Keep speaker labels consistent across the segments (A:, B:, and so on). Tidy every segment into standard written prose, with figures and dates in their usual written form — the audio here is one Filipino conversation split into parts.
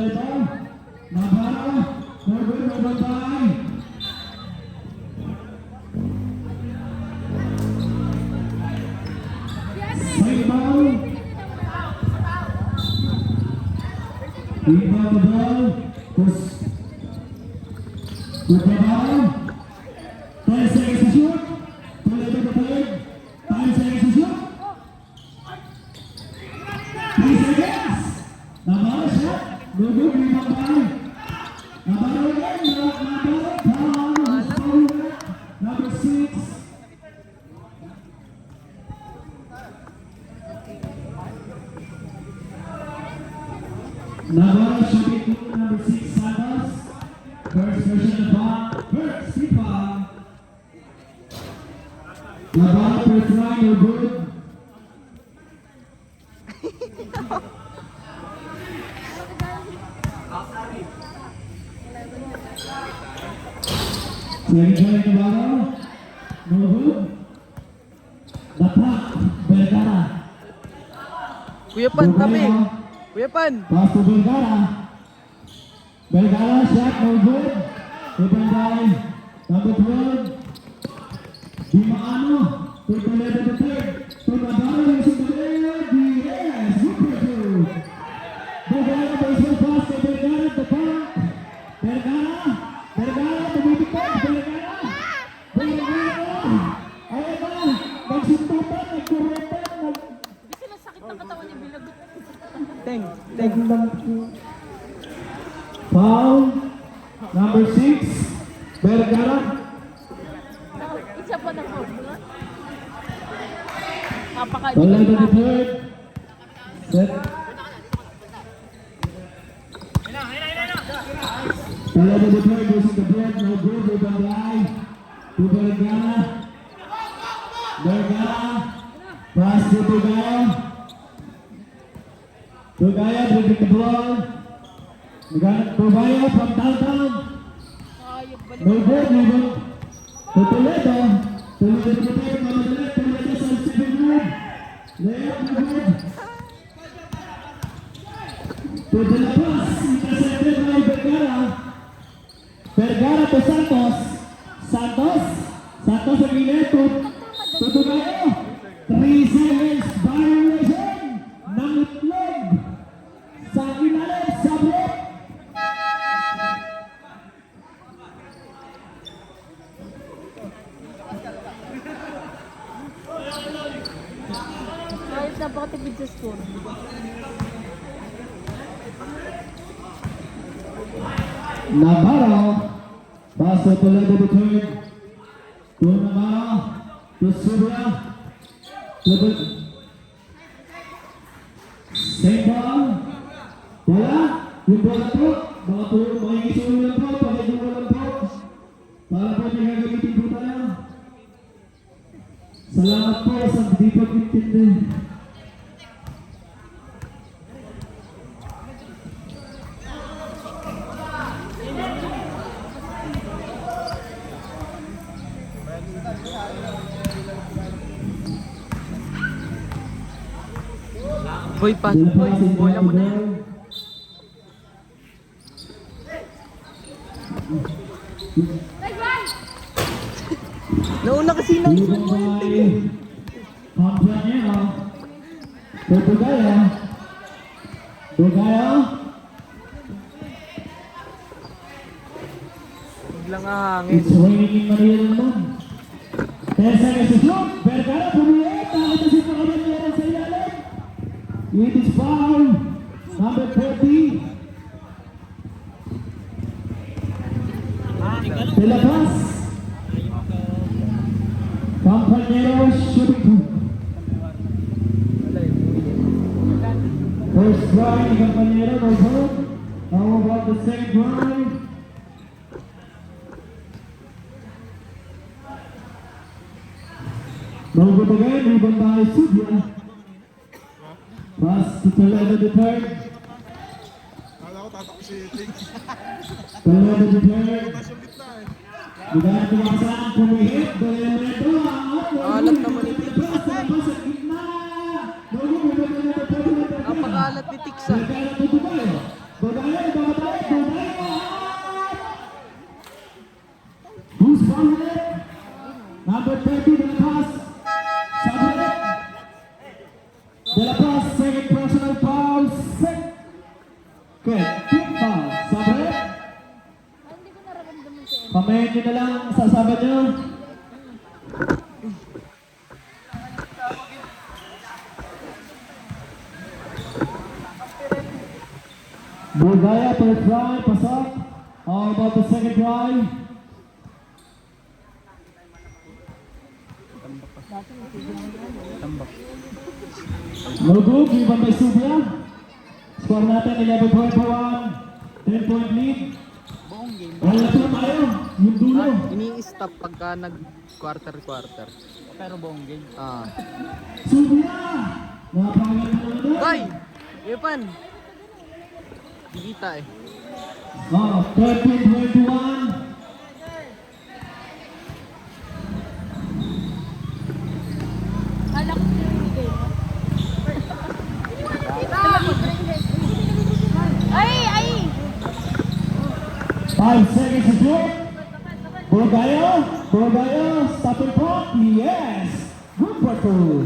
A: Toledo. Navarro. No good, no bantay. Side ball. Rebound the ball. Push. Good ball. 10 seconds to shoot. Toledo to play. 5 seconds to shoot. 3 seconds. Navarro shot. No good, rebound ball. Navarro again. Navarro. Number 6. Navarro shooting to number 6 Santos. First version of the ball. First free ball. Navarro first try, no good. Second try, Navarro. No good. The clock. Vergara.
B: Kuya Pan, kami. Kuya Pan.
A: Pass to Vergara. Vergara shot, no good. Open by number 12. Di Maano. To Toledo the third. To Navarro using the lead. Yes, super good. Vergara baseball pass to Vergara at the back. Vergara tumitipan. Vergara. Ayan na. Nagsuntutan, nagkuretan.
C: Sila sakit ng katawan niya bilagot.
B: Teng.
A: Foul. Number 6. Vergara.
C: Isa pa na po.
A: Toledo the third. Set. Toledo the third using the bread. No good. Rebound line. To Vergara. Vergara. Pass to Tugaya. Tugaya dribbling the ball. Tugaya from downtown. No good. Rebound. To Toledo. Toledo the third. Toledo sa second room. Layup no good. To the pass. Intercepted by Vergara. Vergara to Santos. Santos ang ineto. Tutugayo. 3 seconds violation ng itlog sa ilalim sa block.
C: Kahit napakatipid sa score.
A: Navarro. Pass to Toledo the third. To Navarro. To Subra. Same ball. Wala. Yung bola po. Mga isulo lang po. Pagkakuha lang po. Para po may gagamitin po tayo. Salamat po sa di pag-intindi.
B: Boy Pan, boy. Bola mo na yan. Nauna kasi nang shoot mo yung tingin.
A: Complanero. Tugaya. Tugaya.
B: Biglang hangin.
A: It's raining in Manila naman. 10 seconds to shoot. Vergara pumilit. Nakita si Pakamanero sa ilalim. It is foul. Number 30. Delabas. Compañero shooting two. First try ni Compañero, no good. How about the second try? No good again, rebound by Subia. Pass to Toledo the third.
D: Kala ko tatak si Ting.
A: Toledo the third.
D: Nasa gitna eh.
A: Bigyan kumakasaan, pumihit. Toledo.
B: Alat naman ni Tix. Napakalat ni Tix ah.
A: Bugaya, ibabalik. Bugaya. Who's following it? Number 30, De La Paz. Sabre. De La Paz, second personal foul. Okay, team foul. Sabre.
C: Hindi ko nararamdaman si Emma.
A: Pamayin nyo na lang ang sasabad nyo. Bugaya, first drive, pasok. How about the second drive?
B: Tambak.
A: No good, given by Subia. Score natin 11-1, 10-point lead.
B: Buong game.
A: Wala na tayo, yung dulo.
B: Ini-stop pagka nag-quarter-quarter. Pero buong game.
A: Subia! Napakaganda naman doon.
B: Bay! Epan! Dikita eh.
A: 13-21.
C: Kala ko pinamigay mo. Ay! Ay!
A: 5 seconds to shoot. Bugaya, Bugaya, stop and pop. Yes! Good for two.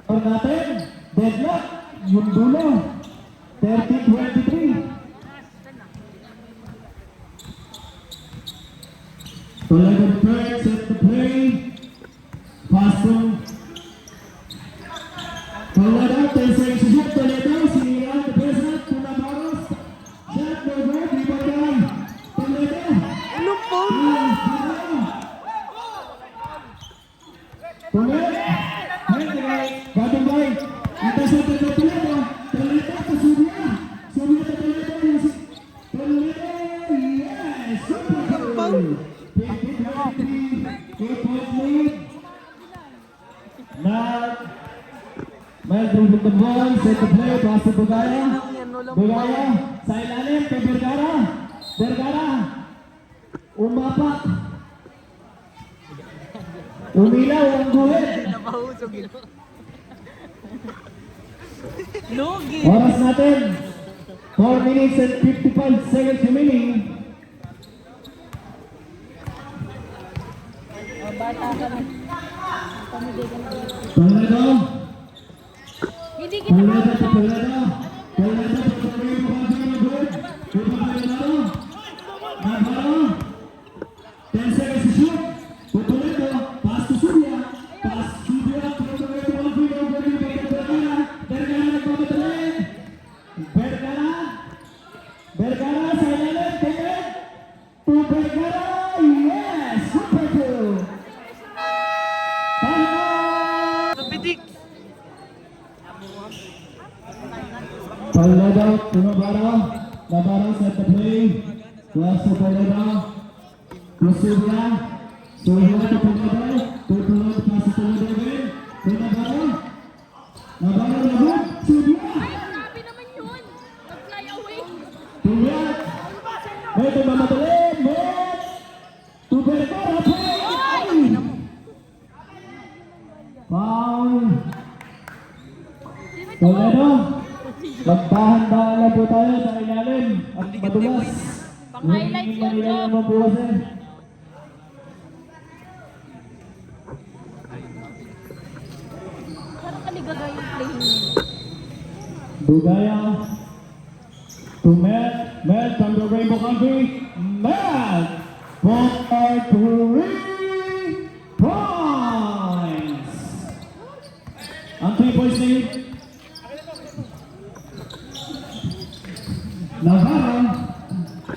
A: Or natin, deadlock, yung dulo. 13-23. Toledo the third, set the play. Pass to Toledo, 10 seconds to shoot. Toledo, sinira the president, Punabaros. Shot, no good, rebound. Toledo.
B: Ano po?
A: Toledo. Batong bay. Intercepted by Toledo. Toledo to Subia. Subia to Toledo. Toledo, yes! Super goal. 8-point lead. Now, may dribble the ball, set the play, pass to Bugaya. Bugaya, sa ilalim kay Vergara. Vergara, umapak. Umilaw ang guhit.
B: Napahusog yun. Lugi!
A: Oras natin, 4 minutes and 55 seconds remaining.
C: Bata ka na. Pamigay ka na.
A: Toledo,
C: Hindi kita
A: Toledo to Toledo. Toledo to Toledo, Bugaya, good. Bugaya, Navarro. 10 seconds to shoot. To Toledo, pass to Subia. Pass Subia to Toledo, one finger, Vergara. Vergara nagpapadali. Vergara. Vergara sa ilalim, tingin. To Vergara, yes! Super two. Time
B: Napitik!
A: Toledo to Navarro. Navarro set the play. Pass to Toledo. To Subia. Subia to Toledo. To Toledo, pass to Toledo again. To Navarro. Navarro, Navarro. Subia.
C: Grabe naman yun. Nag-fly away.
A: Tumiyak. May tumamadali. May. To Vergara. Play. Foul. Toledo. Magdahan-dahan lang po tayo sa ilalim at madulas.
C: Pang-highlights yun,
A: Manila
C: Joe.
A: naman po kasi.
C: Parang kaligagay yung playing nila.
A: Bugaya to Mel. Mel from the Rainbow Country. Mel for 3 points. Ang 3 points lead. Navarro.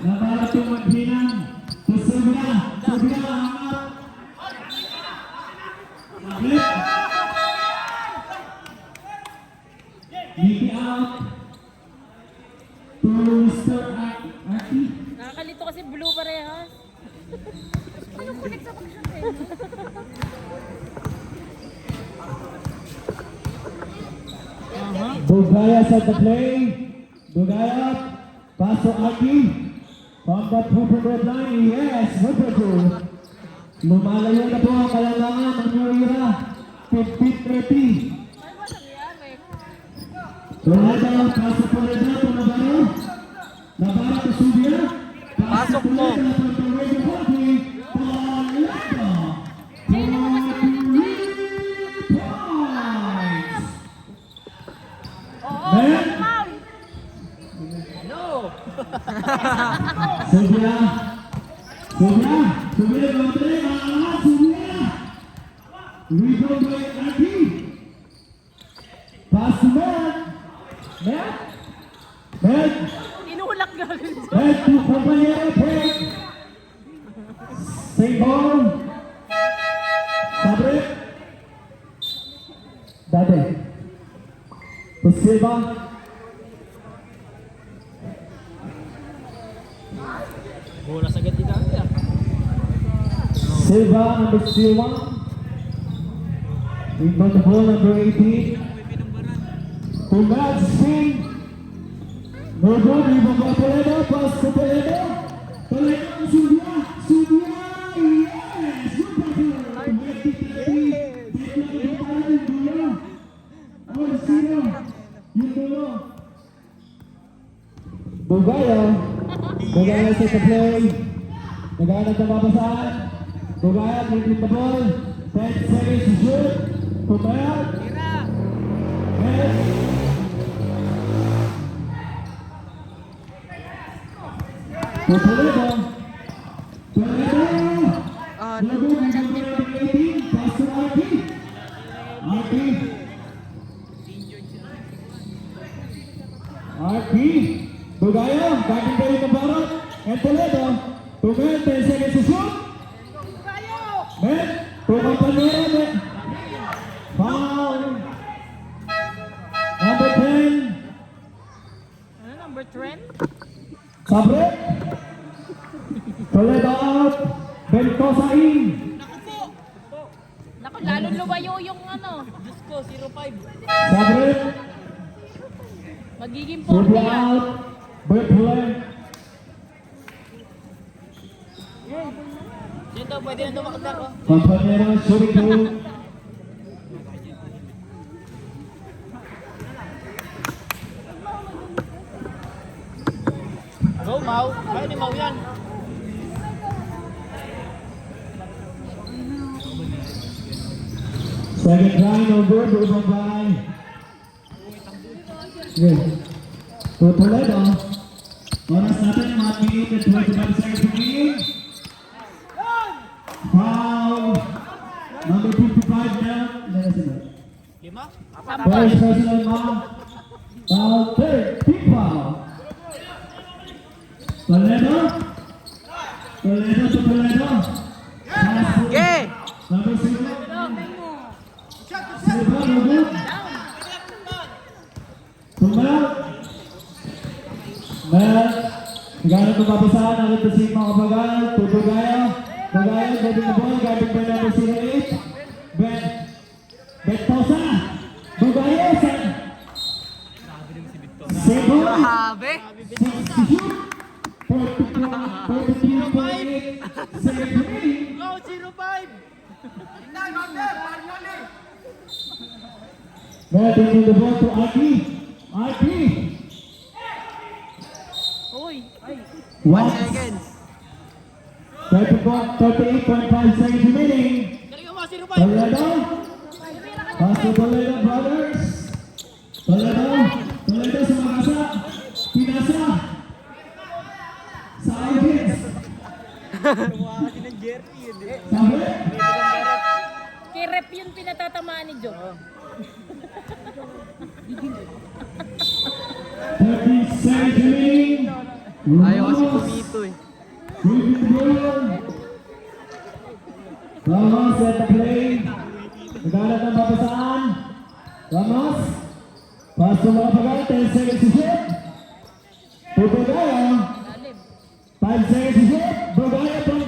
A: Navarro to Maghinang. To Subia. Subia angat. Flip. Nicky out. To Mr. Aki.
C: Nakakalito kasi blue parehas. Anong connect sa pag-shot eh?
A: Bugaya set the play. Bugaya. Paso Aki. From the purple red line. Yes. Wonderful. Lumalayo na po ang kalangangan ng New Era. 50-30.
C: Ano ba nangyari?
A: Toledo, pass to Toledo, to Navarro. Navarro to Subia.
B: Pasok mo.
C: Oo, ma'am.
B: No!
A: Subia, kontre, aangat, Subia. Rebound by Aki. Pass to Matt.
C: Tinulak gagawin.
A: Back to Compañero, break. Same ball. Sabre. Dade. To Silva.
B: Bola sa gati dati ah.
A: Silva, number 01. Rebound the ball, number 18. To Matt Spin. No good, rebound by Toledo. Pass to Toledo. Toledo to Subia. Yes! Good pass. 20-30. Yung dulo. Bugaya set the play. Bugaya nagkababasaan. Bugaya leading the ball. 10 seconds to shoot. Bugaya. To Toledo.
B: Ah,
A: No good, rebound by number 18. Pass to Arki. Bugaya, guarding by Navarro and Toledo. To Med, 10 seconds to shoot. Med, to Compañero, Med. Foul. Number 10,
C: Ano, number 10?
A: Sabre. Toledo out. Ventosa in.
C: Naku, lalo lumayo yung ano.
B: Diyos ko, 0-5.
A: Sabre.
C: Magiging 40
A: Subia
C: yan.
A: out. Bertoleng.
B: Dito, pwede na dumakdar oh.
A: Compañero shooting two.
B: Go, Mau. Kaya ni Mau yan.
A: Second try, no good. Rebound by. Good. To Toledo. Oras natin, 1 minute and 25 seconds remaining. Foul. Number 55 down. Let us know.
B: 5?
A: First personal foul. Foul third. Big foul. Toledo. Toledo to Toledo. Pass to
B: Yeah!
A: number 6. Silva, no good. To Mel. Gano'n itong papasahan ang ito si mga kabagal. To Bugaya. Bugaya, getting the ball. Guarding by number 08. Ventosa. Bugaya. Sebo.
B: Grabe!
A: 43.8 seconds remaining.
B: Go, 0-5!
A: Getting the ball to Aki. Aki.
C: Uy.
B: 1 seconds.
A: 38.5 seconds remaining.
B: Galing mo, 0-5!
A: Toledo. Pass to Toledo brothers. Toledo sa Makasa. Pinasa. Sa Alkins. Sabi.
C: Kay rep yun pinatatamaan ni Joe.
A: 30 seconds remaining.
B: Ayaw kasi kumito eh.
A: Ramos at the play. Nagalat ng papasaan. Ramos. Pass to mga pagal. 10 seconds to shoot. To Bugaya.
C: Lalim.
A: 5 seconds to shoot. Bugaya from